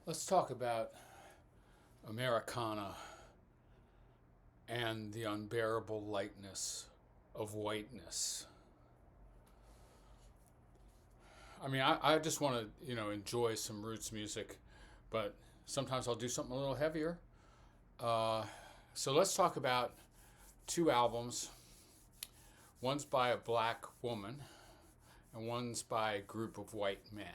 Let's talk about Americana and the unbearable lightness of whiteness. I mean, I just want to, enjoy some roots music, but sometimes I'll do something a little heavier. Uh, so let's talk about two albums. One's by a black woman, and one's by a group of white men.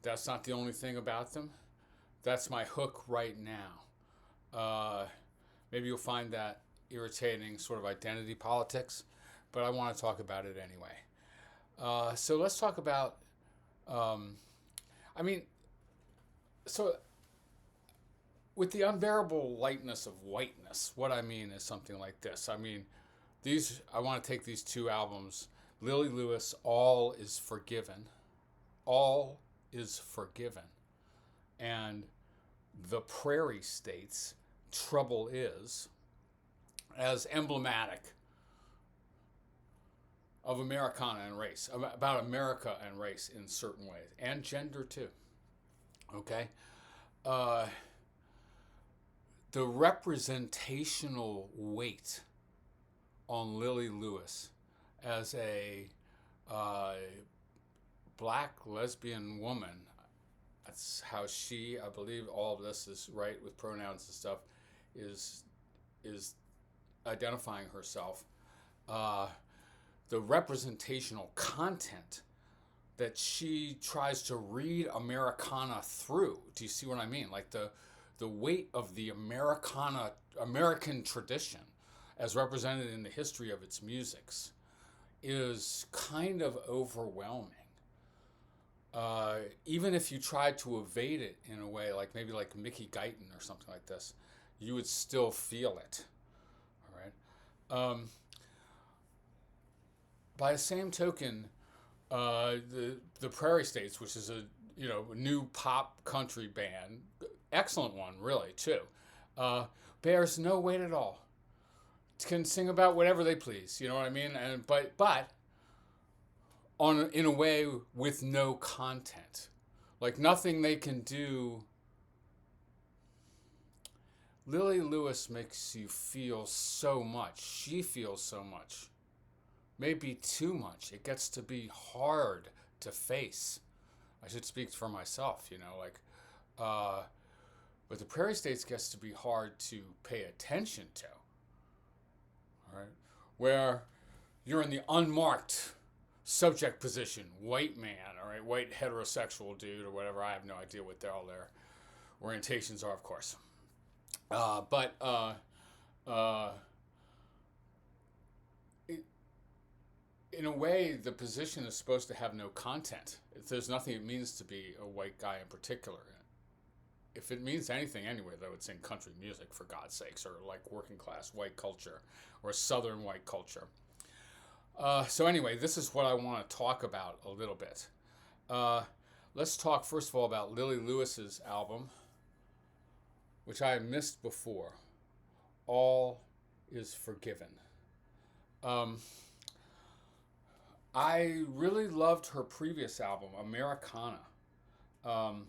That's not the only thing about them. That's my hook right now. Maybe you'll find that irritating, sort of identity politics, but I want to talk about it anyway. So let's talk about. Um, I mean, so with the unbearable lightness of whiteness, what I mean is something like this. I mean, these. I want to take these two albums. Lilli Lewis, All Is Forgiven. All is Forgiven. And the Prairie States, Trouble Is, as emblematic of Americana and race, about America and race in certain ways, and gender too. Okay? Uh, the representational weight on Lilli Lewis as a uh, black lesbian woman. That's how she, I believe all of this is right with pronouns and stuff, is is identifying herself. Uh, the representational content that she tries to read Americana through. Do you see what I mean? Like the weight of the American tradition as represented in the history of its musics is kind of overwhelming. Even if you tried to evade it in a way, like maybe like Mickey Guyton or something like this, you would still feel it. All right. By the same token, the Prairie States, which is a new pop country band, excellent one really too, uh, bears no weight at all. Can sing about whatever they please. You know what I mean? And but on in a way with no content, like nothing they can do. Lilli Lewis makes you feel so much. She feels so much. Maybe too much. It gets to be hard to face. I should speak for myself, uh, but the Prairie States gets to be hard to pay attention to. All right, where you're in the unmarked subject position, white man, all right, white heterosexual dude or whatever. I have no idea what all their orientations are, of course. But uh, it, in a way, the position is supposed to have no content. If there's nothing it means to be a white guy in particular. If it means anything anyway, though, it's in country music, for God's sakes, or like working class white culture or southern white culture. So anyway, this is what I want to talk about a little bit. Uh, let's talk first of all about Lilli Lewis's album, which I missed before. All is Forgiven. Um, I really loved her previous album, Americana. Um,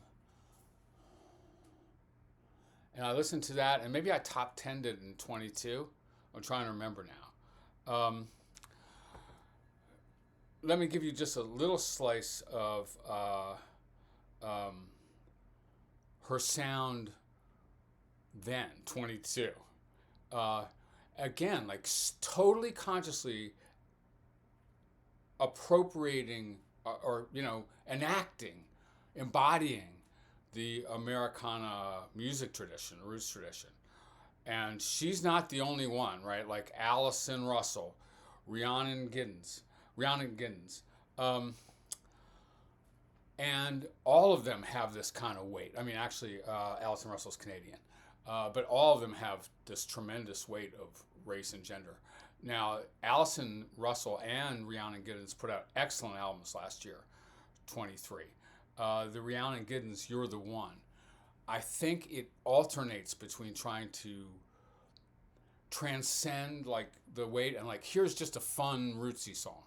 and I listened to that, and maybe I top 10'd it in 22. I'm trying to remember now. Let me give you just a little slice of um, her sound then, 22. Uh, Again, like totally consciously appropriating or enacting, embodying the Americana music tradition, roots tradition. And she's not the only one, right? Like Allison Russell, Rhiannon Giddens, Rhiannon Giddens. Um, and all of them have this kind of weight. I mean, actually, Allison Russell's Canadian, but all of them have this tremendous weight of race and gender. Now, Allison Russell and Rhiannon Giddens put out excellent albums last year, 23. The Rhiannon Giddens, You're the One. I think it alternates between trying to transcend like the weight and like here's just a fun rootsy song.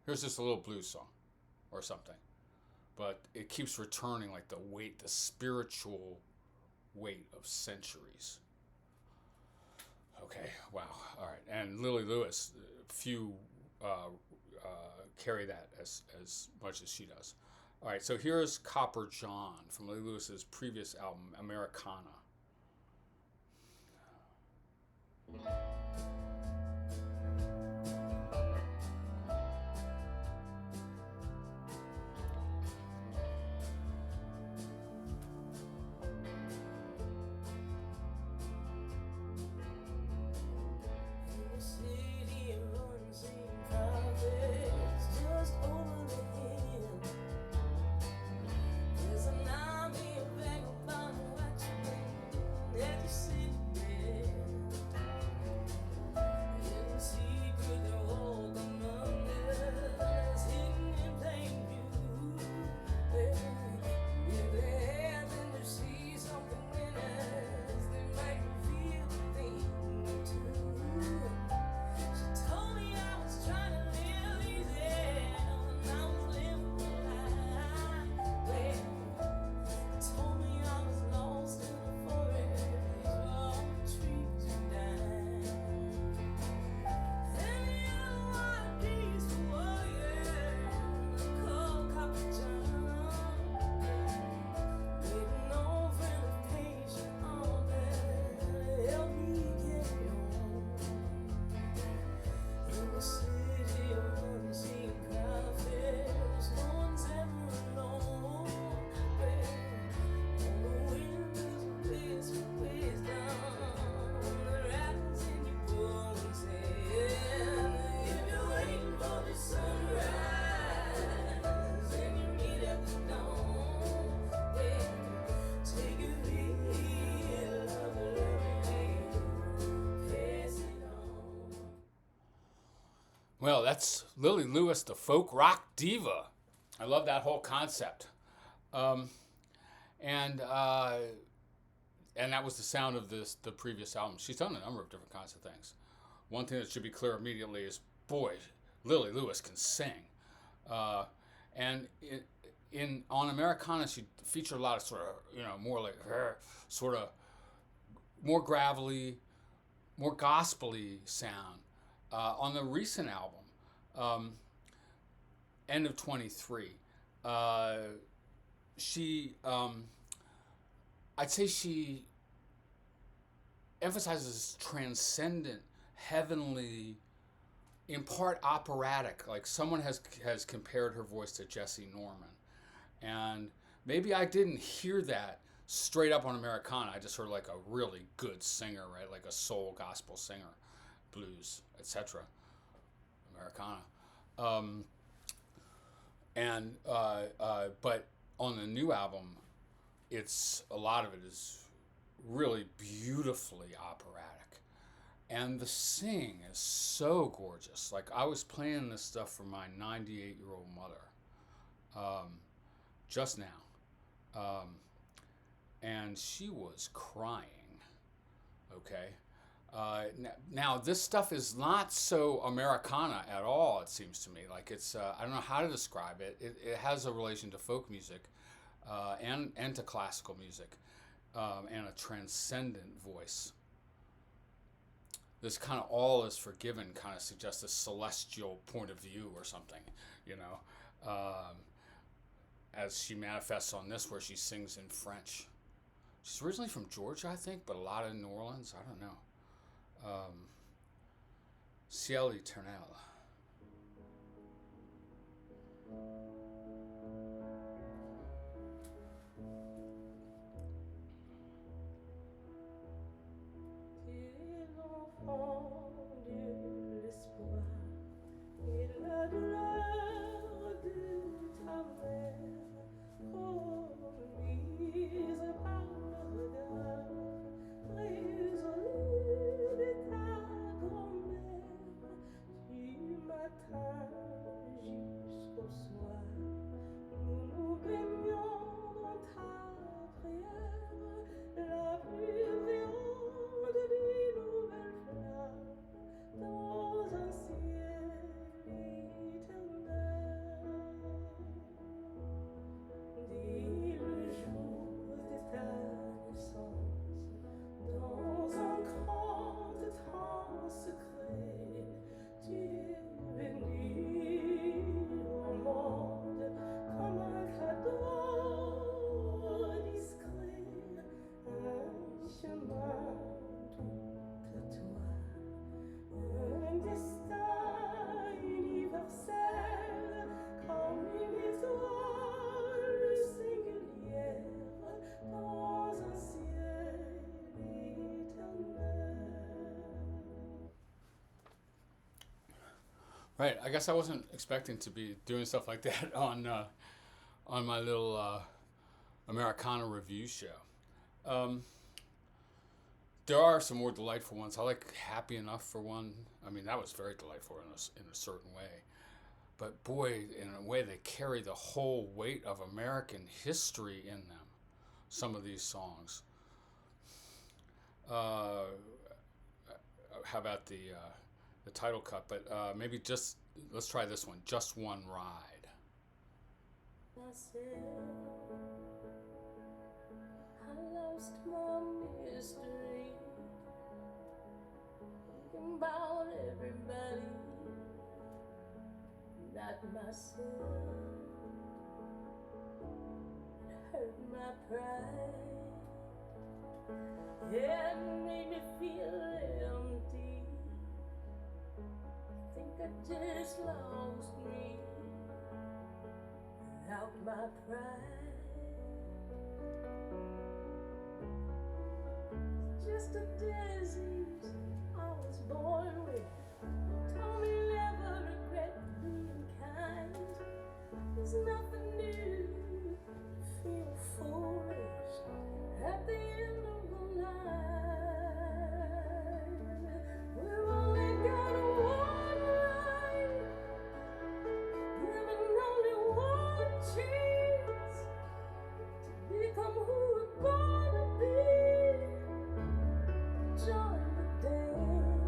Here's just a little blues song or something. but it keeps returning, like the weight, the spiritual weight of centuries. Okay, wow, all right. And Lilli Lewis, few carry that as much as she does. All right, so here's Copper John from Lilli Lewis's previous album, Americana. Well, that's Lilli Lewis, the folk rock diva. I love that whole concept. Um, and and that was the sound of the previous album. She's done a number of different kinds of things. One thing that should be clear immediately is, boy, Lilli Lewis can sing. Uh, and in on Americana, she featured a lot of sort of more like her sort of more gravelly, more gospely sound. On the recent album, end of 23, she, I'd say she emphasizes transcendent, heavenly, in part operatic. Like someone has compared her voice to Jesse Norman, and maybe I didn't hear that straight up on Americana. I just heard like a really good singer, right? Like a soul gospel singer, blues, etc. Americana, but on the new album, it's a lot of it is really beautifully operatic, and the singing is so gorgeous. Like I was playing this stuff for my 98-year-old mother, just now, and she was crying. Okay. Now this stuff is not so Americana at all. It seems to me like it's I don't know how to describe it. It has a relation to folk music, and to classical music, and a transcendent voice. This kind of all is forgiven kind of suggests a celestial point of view or something, you know, as she manifests on this where she sings in French. She's originally from Georgia, I think, but a lot in New Orleans. I don't know. Ciel Eternel. Jusqu'au soir. Right. I guess I wasn't expecting to be doing stuff like that on my little Americana review show. Um, there are some more delightful ones. I like Happy Enough for one. I mean, that was very delightful in a certain way. But boy, in a way, they carry the whole weight of American history in them. Some of these songs. Uh, how about the title cut? But maybe just let's try this one. Just One Ride. I lost my mystery, thinking about everybody, not myself. It hurt my pride. Yeah, it made me feel empty. I think I just lost me without my pride. Just a disease I was born with. Told me never regret being kind. There's nothing new. Feel foolish at the end of the line. We've only got one life, given only one chance to become who we're gonna be. Join the dance.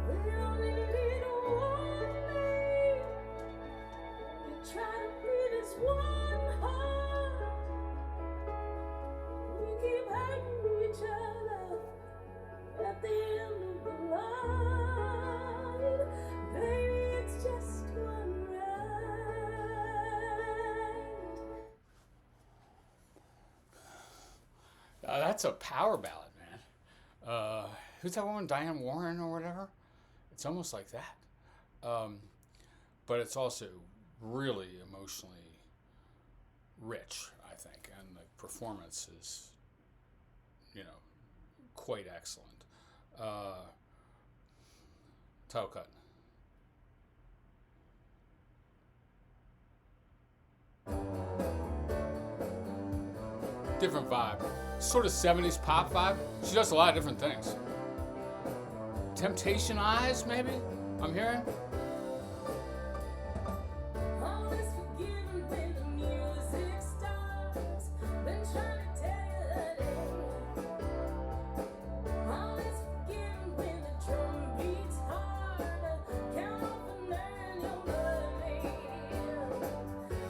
We only need one name. We try to be this one heart. We keep hurting each other at the end of the line. Baby, it's just one ride. That's a power ballad, man. Who's that woman? Diane Warren or whatever? It's almost like that. But it's also really emotionally rich, I think, and the performance is, quite excellent. Title cut. Different vibe. Sort of 70s pop vibe. She does a lot of different things. Temptation Eyes, maybe? I'm hearing? All is forgiven when the music starts. Been trying to tell you that all is forgiven when the drum beats hard. Count off and earn your money.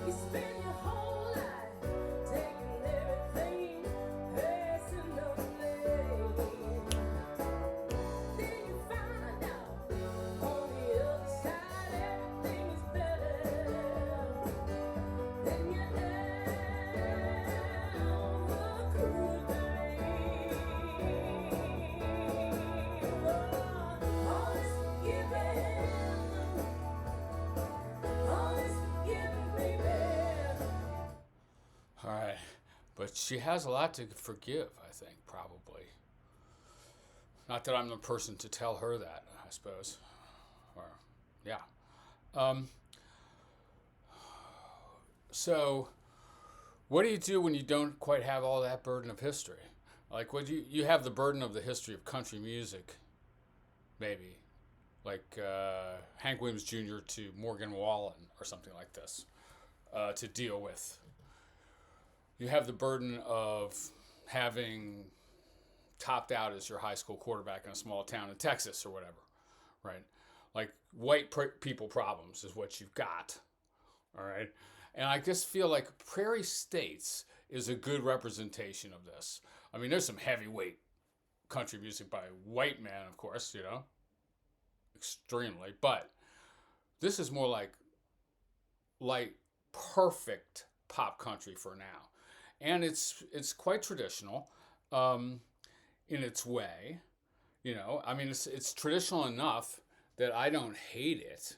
You spend your whole life taking everything, passing the blame. Then you find out on the other side everything is better. Then you're down the cruel lane. All is forgiven. All is forgiven, baby. All right. But she has a lot to forgive, I think, probably. Not that I'm the person to tell her that, I suppose. Or, yeah. So, what do you do when you don't quite have all that burden of history? Like, would you have the burden of the history of country music, maybe, like Hank Williams Jr. to Morgan Wallen or something like this, to deal with. You have the burden of having topped out as your high school quarterback in a small town in Texas or whatever, right? Like white people problems is what you've got, all right? And I just feel like Prairie States is a good representation of this. I mean, there's some heavyweight country music by white men, of course, extremely, but this is more like perfect pop country for now. And it's quite traditional in its way. I mean, it's traditional enough that I don't hate it.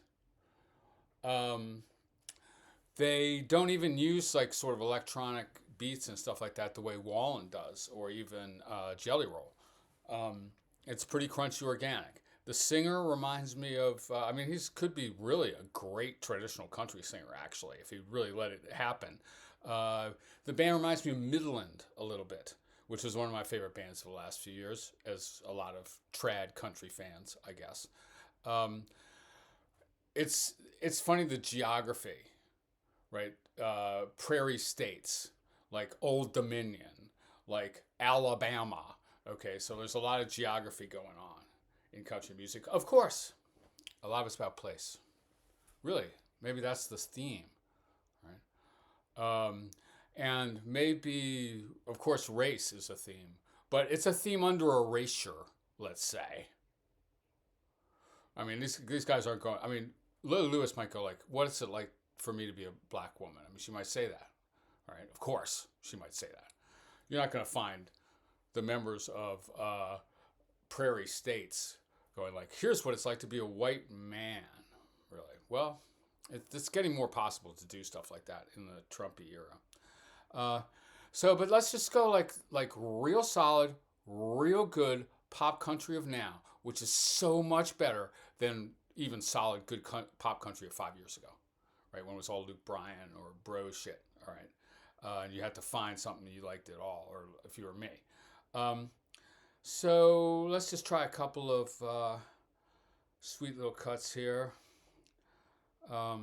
They don't even use like sort of electronic beats and stuff like that the way Wallen does, or even Jelly Roll. It's pretty crunchy organic. The singer reminds me of, I mean, he could be really a great traditional country singer, actually, if he really let it happen. Uh, the band reminds me of Midland a little bit, which is one of my favorite bands of the last few years, as a lot of trad country fans, I guess. Um, it's funny the geography, right? Prairie states like Old Dominion, like Alabama. Okay, so there's a lot of geography going on in country music. Of course, a lot of it's about place. Really, maybe that's the theme, right? And maybe, of course, race is a theme, but it's a theme under erasure, let's say. I mean, these guys aren't going. I mean, Lily Lewis might go like, "What is it like for me to be a black woman?" I mean, she might say that, right? Of course, she might say that. You're not going to find the members of Prairie states going like, "Here's what it's like to be a white man." Really? Well, it's getting more possible to do stuff like that in the Trumpy era. Uh, but let's just go like real solid, real good pop country of now, which is so much better than even solid good pop country of 5 years ago, right? When it was all Luke Bryan or bro shit, all right? And you had to find something you liked at all, or if you were me. So let's just try a couple of sweet little cuts here. I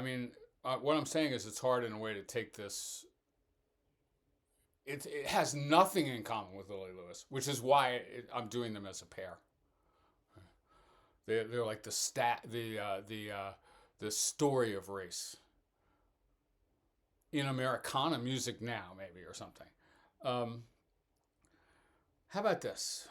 mean, what I'm saying is it's hard in a way to take this. It has nothing in common with Lily Lewis, which is why I'm doing them as a pair. They're like the story of race in Americana music now, maybe, or something. How about this?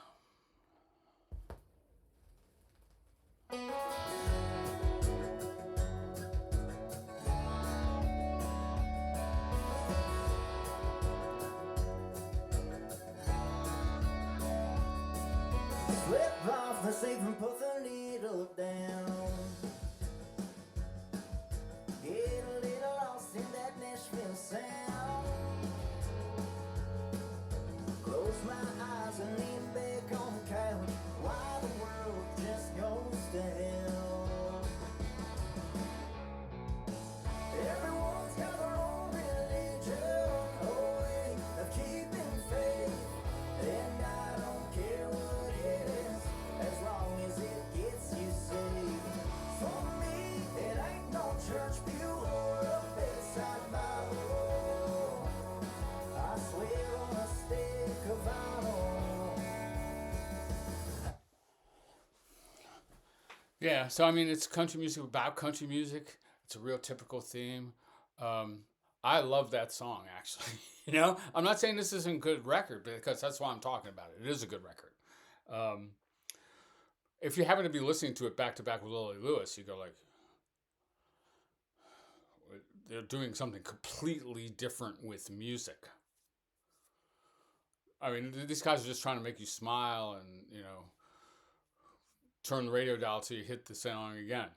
Slip off the safe and put the needle down. Get a little lost in that Nashville sound. Close my eyes and lean back on the couch while the world just goes to hell. Everyone's got their own religion, oh way of keeping faith, and I don't care what it is, as long as it gets you saved. For me, it ain't no church pew or a bedside Bible. I swear on a stick of vinyl. Yeah, so I mean, it's country music about country music. It's a real typical theme. I love that song, actually. You know, I'm not saying this isn't a good record because that's why I'm talking about it. It is a good record. If you happen to be listening to it back to back with Lily Lewis, you go like, they're doing something completely different with music. I mean, these guys are just trying to make you smile and, you know, turn the radio dial till you hit the song again.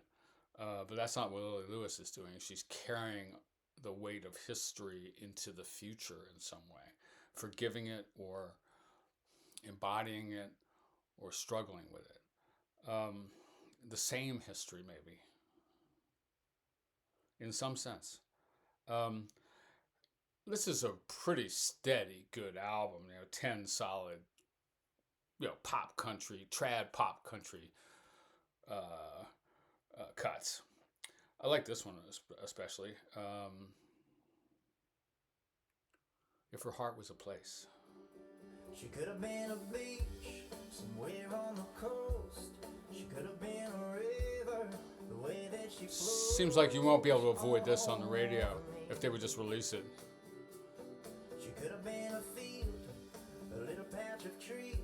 But that's not what Lily Lewis is doing. She's carrying the weight of history into the future in some way, forgiving it or embodying it or struggling with it. The same history, maybe, in some sense. This is a pretty steady, good album. 10 solid, pop country, trad pop country cuts. I like this one especially. If Her Heart Was a Place. She could have been a beach somewhere on the coast. She could have been a river, the way that she flows. Seems like you won't be able to avoid this on the radio if they would just release it. She could have been a field, a little patch of trees,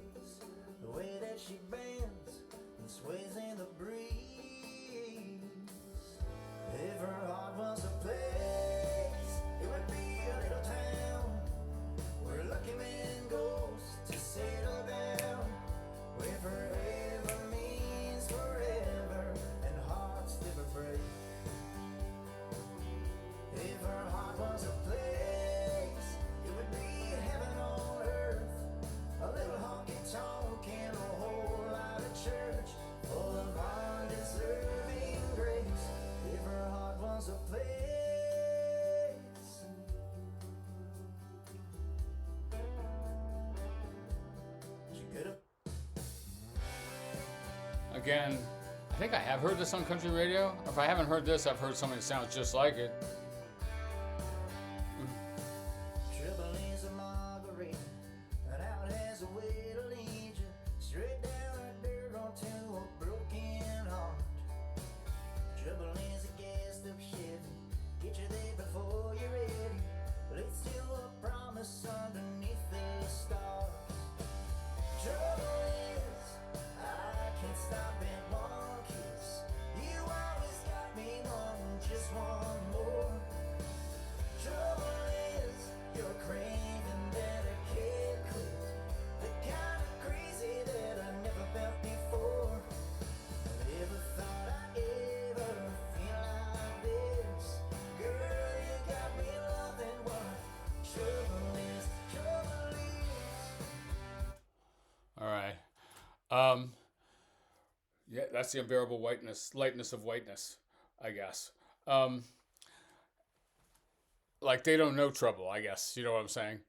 the way that she bends and sways in the breeze. If her heart was a place, it would be a little town where lucky men goes to settle down, where forever means forever and hearts never break. If her heart was a place, it would be heaven on earth, a little honky tonk and a Again, I think I have heard this on country radio. If I haven't heard this, I've heard something that sounds just like it. Trouble is a margarita, and out has a way to lead you straight down a dirt onto a broken heart. Trouble is a gassed up Chevy, get you there before you're ready, but it's still a promise underneath the stars. Trouble is, I can't stop at one kiss. You always got me wanting just one more. Trouble is, you're craving that I can't quit, the kind of crazy that I never felt before. Never thought I'd ever feel like this. Girl, you got me loving what trouble is, trouble is. All right. Yeah, that's the unbearable lightness of whiteness, I guess. Like they don't know trouble, I guess. You know what I'm saying?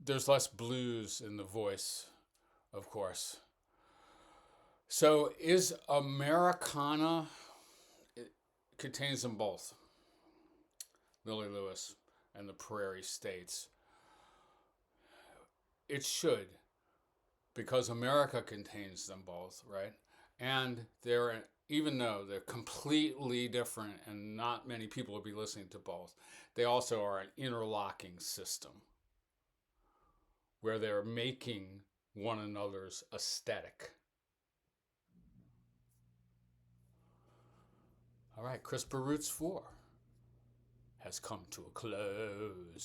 There's less blues in the voice, of course. So is Americana, it contains them both. Lilli Lewis and the Prairie States. It should, because America contains them both, right? And they're, even though they're completely different and not many people will be listening to both, they also are an interlocking system where they're making one another's aesthetic. All right, CRISPR Roots 4 has come to a close.